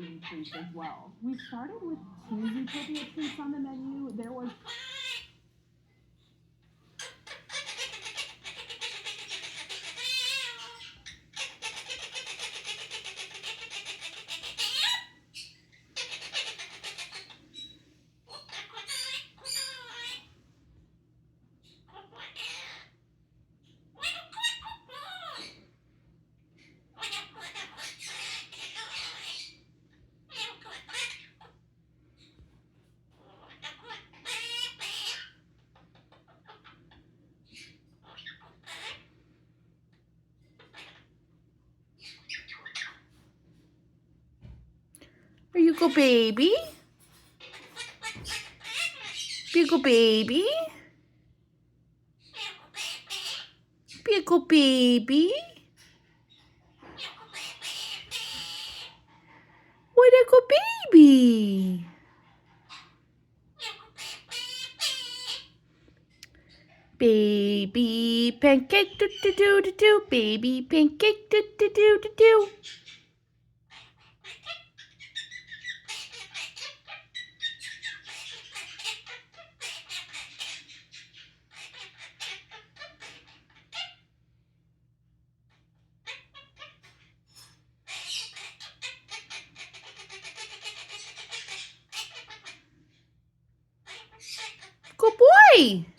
Zootopia treats as well. We started with two Zootopia treats on the menu. There was Are you go baby? Beagle baby? Beagle baby? What a good baby? Baby pancake do do do do do. Baby pancake do do do do do. Good boy.